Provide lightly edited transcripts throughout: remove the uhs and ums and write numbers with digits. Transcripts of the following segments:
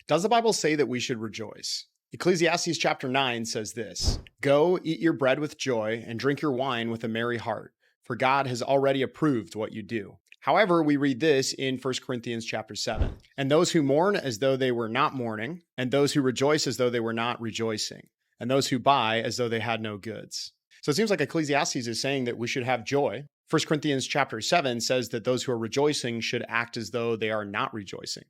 Does the Bible say that we should rejoice? Ecclesiastes chapter 9 says this: Go, eat your bread with joy, and drink your wine with a merry heart, for God has already approved what you do. However, we read this in 1 Corinthians chapter 7. And those who mourn as though they were not mourning, and those who rejoice as though they were not rejoicing, and those who buy as though they had no goods. So it seems like Ecclesiastes is saying that we should have joy. 1 Corinthians chapter 7 says that those who are rejoicing should act as though they are not rejoicing.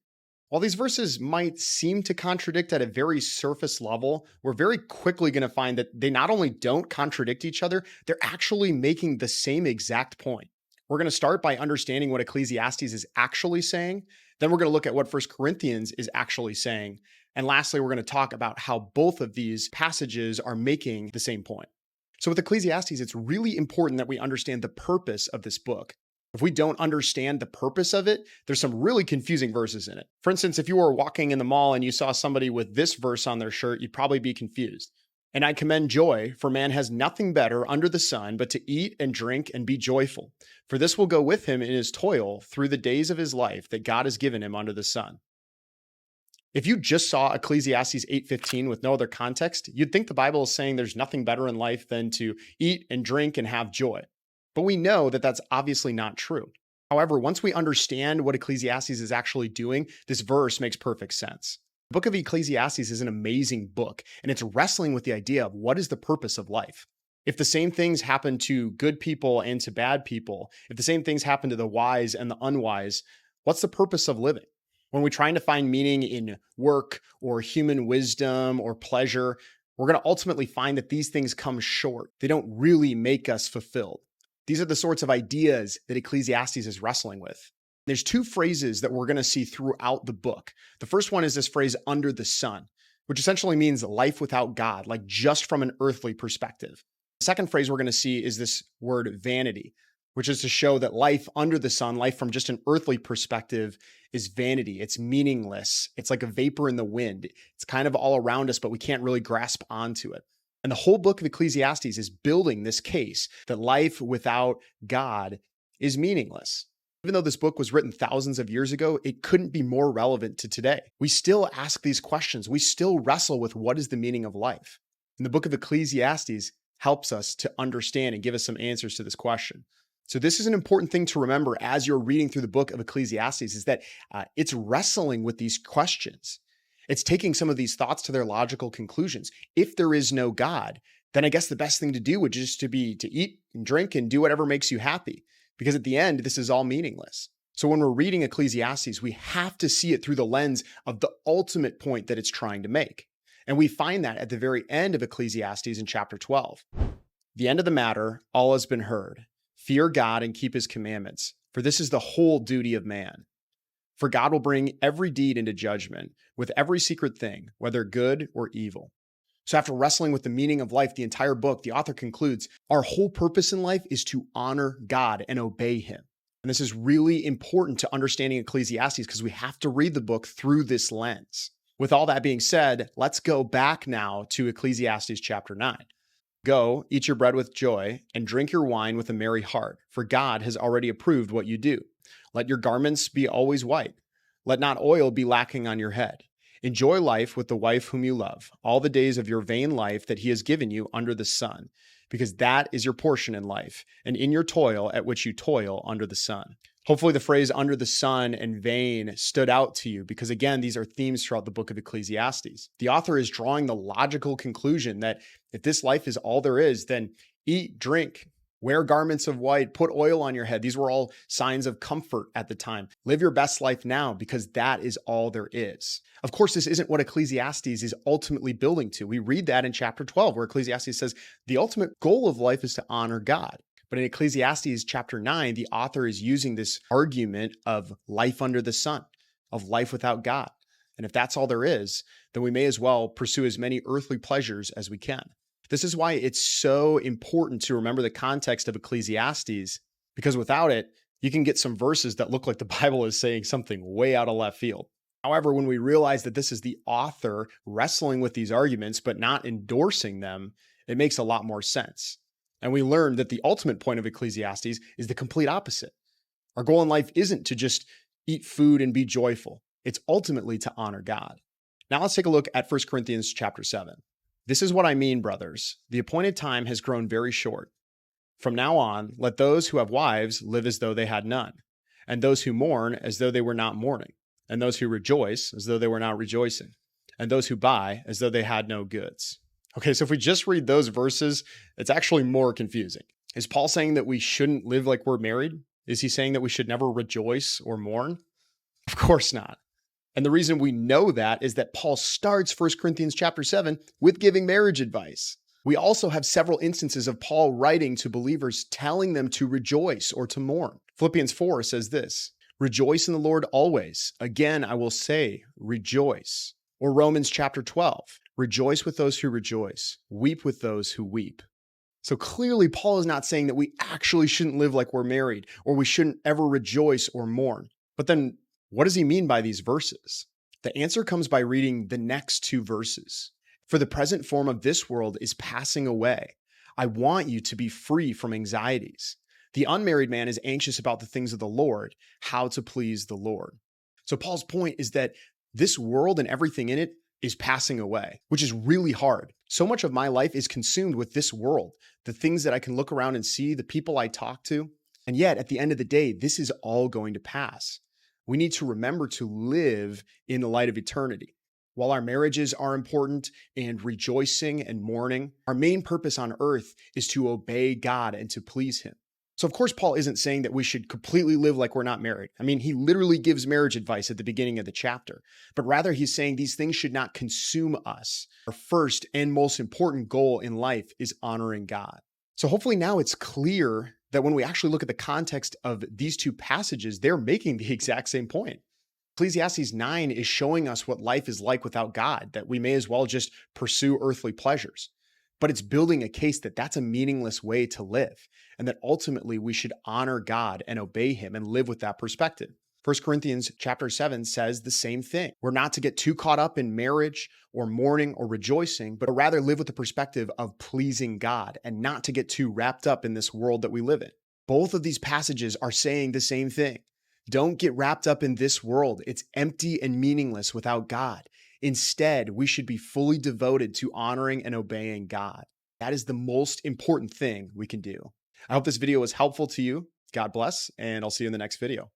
While these verses might seem to contradict at a very surface level, we're very quickly going to find that they not only don't contradict each other, they're actually making the same exact point. We're going to start by understanding what Ecclesiastes is actually saying. Then we're going to look at what 1 Corinthians is actually saying. And lastly, we're going to talk about how both of these passages are making the same point. So with Ecclesiastes, it's really important that we understand the purpose of this book. If we don't understand the purpose of it, there's some really confusing verses in it. For instance, if you were walking in the mall and you saw somebody with this verse on their shirt, you'd probably be confused. And I commend joy, for man has nothing better under the sun but to eat and drink and be joyful. For this will go with him in his toil through the days of his life that God has given him under the sun. If you just saw Ecclesiastes 8:15 with no other context, you'd think the Bible is saying there's nothing better in life than to eat and drink and have joy. But we know that that's obviously not true. However, once we understand what Ecclesiastes is actually doing, this verse makes perfect sense. The book of Ecclesiastes is an amazing book, and it's wrestling with the idea of what is the purpose of life. If the same things happen to good people and to bad people, if the same things happen to the wise and the unwise, what's the purpose of living? When we're trying to find meaning in work or human wisdom or pleasure, we're going to ultimately find that these things come short. They don't really make us fulfilled. These are the sorts of ideas that Ecclesiastes is wrestling with. There's two phrases that we're going to see throughout the book. The first one is this phrase, under the sun, which essentially means life without God, like just from an earthly perspective. The second phrase we're going to see is this word vanity, which is to show that life under the sun, life from just an earthly perspective, is vanity. It's meaningless. It's like a vapor in the wind. It's kind of all around us, but we can't really grasp onto it. And the whole book of Ecclesiastes is building this case that life without God is meaningless. Even though this book was written thousands of years ago, it couldn't be more relevant to today. We still ask these questions. We still wrestle with what is the meaning of life. And the book of Ecclesiastes helps us to understand and give us some answers to this question. So this is an important thing to remember as you're reading through the book of Ecclesiastes, is that it's wrestling with these questions. It's taking some of these thoughts to their logical conclusions. If there is no God, then I guess the best thing to do would just to eat and drink and do whatever makes you happy. Because at the end, this is all meaningless. So when we're reading Ecclesiastes, we have to see it through the lens of the ultimate point that it's trying to make. And we find that at the very end of Ecclesiastes in chapter 12. The end of the matter, all has been heard. Fear God and keep his commandments, for this is the whole duty of man. For God will bring every deed into judgment with every secret thing, whether good or evil. So after wrestling with the meaning of life, the entire book, the author concludes, our whole purpose in life is to honor God and obey him. And this is really important to understanding Ecclesiastes because we have to read the book through this lens. With all that being said, let's go back now to Ecclesiastes chapter 9. Go, eat your bread with joy, and drink your wine with a merry heart, for God has already approved what you do. Let your garments be always white. Let not oil be lacking on your head. Enjoy life with the wife whom you love, all the days of your vain life that he has given you under the sun, because that is your portion in life, and in your toil at which you toil under the sun. Hopefully the phrase under the sun and vain stood out to you because, again, these are themes throughout the book of Ecclesiastes. The author is drawing the logical conclusion that if this life is all there is, then eat, drink, wear garments of white, put oil on your head. These were all signs of comfort at the time. Live your best life now because that is all there is. Of course, this isn't what Ecclesiastes is ultimately building to. We read that in chapter 12, where Ecclesiastes says the ultimate goal of life is to honor God. But in Ecclesiastes chapter 9, the author is using this argument of life under the sun, of life without God. And if that's all there is, then we may as well pursue as many earthly pleasures as we can. This is why it's so important to remember the context of Ecclesiastes, because without it, you can get some verses that look like the Bible is saying something way out of left field. However, when we realize that this is the author wrestling with these arguments, but not endorsing them, it makes a lot more sense. And we learn that the ultimate point of Ecclesiastes is the complete opposite. Our goal in life isn't to just eat food and be joyful. It's ultimately to honor God. Now let's take a look at 1 Corinthians chapter 7. This is what I mean, brothers. The appointed time has grown very short. From now on, let those who have wives live as though they had none, and those who mourn as though they were not mourning, and those who rejoice as though they were not rejoicing, and those who buy as though they had no goods. Okay, so if we just read those verses, it's actually more confusing. Is Paul saying that we shouldn't live like we're married? Is he saying that we should never rejoice or mourn? Of course not. And the reason we know that is that Paul starts 1 Corinthians chapter 7 with giving marriage advice. We also have several instances of Paul writing to believers telling them to rejoice or to mourn. Philippians 4 says this, "Rejoice in the Lord always. Again, I will say, rejoice." Or Romans chapter 12, "Rejoice with those who rejoice, weep with those who weep." So clearly, Paul is not saying that we actually shouldn't live like we're married or we shouldn't ever rejoice or mourn. But then what does he mean by these verses? The answer comes by reading the next two verses. "For the present form of this world is passing away. I want you to be free from anxieties. The unmarried man is anxious about the things of the Lord, how to please the Lord." So Paul's point is that this world and everything in it is passing away, which is really hard. So much of my life is consumed with this world, the things that I can look around and see, the people I talk to. And yet, at the end of the day, this is all going to pass. We need to remember to live in the light of eternity. While our marriages are important and rejoicing and mourning, our main purpose on earth is to obey God and to please Him. So of course, Paul isn't saying that we should completely live like we're not married. I mean, he literally gives marriage advice at the beginning of the chapter, but rather he's saying these things should not consume us. Our first and most important goal in life is honoring God. So hopefully now it's clear that when we actually look at the context of these two passages, they're making the exact same point. Ecclesiastes 9 is showing us what life is like without God, that we may as well just pursue earthly pleasures. But it's building a case that that's a meaningless way to live, and that ultimately we should honor God and obey Him and live with that perspective. 1 Corinthians chapter 7 says the same thing. We're not to get too caught up in marriage or mourning or rejoicing, but rather live with the perspective of pleasing God and not to get too wrapped up in this world that we live in. Both of these passages are saying the same thing. Don't get wrapped up in this world. It's empty and meaningless without God. Instead, we should be fully devoted to honoring and obeying God. That is the most important thing we can do. I hope this video was helpful to you. God bless, and I'll see you in the next video.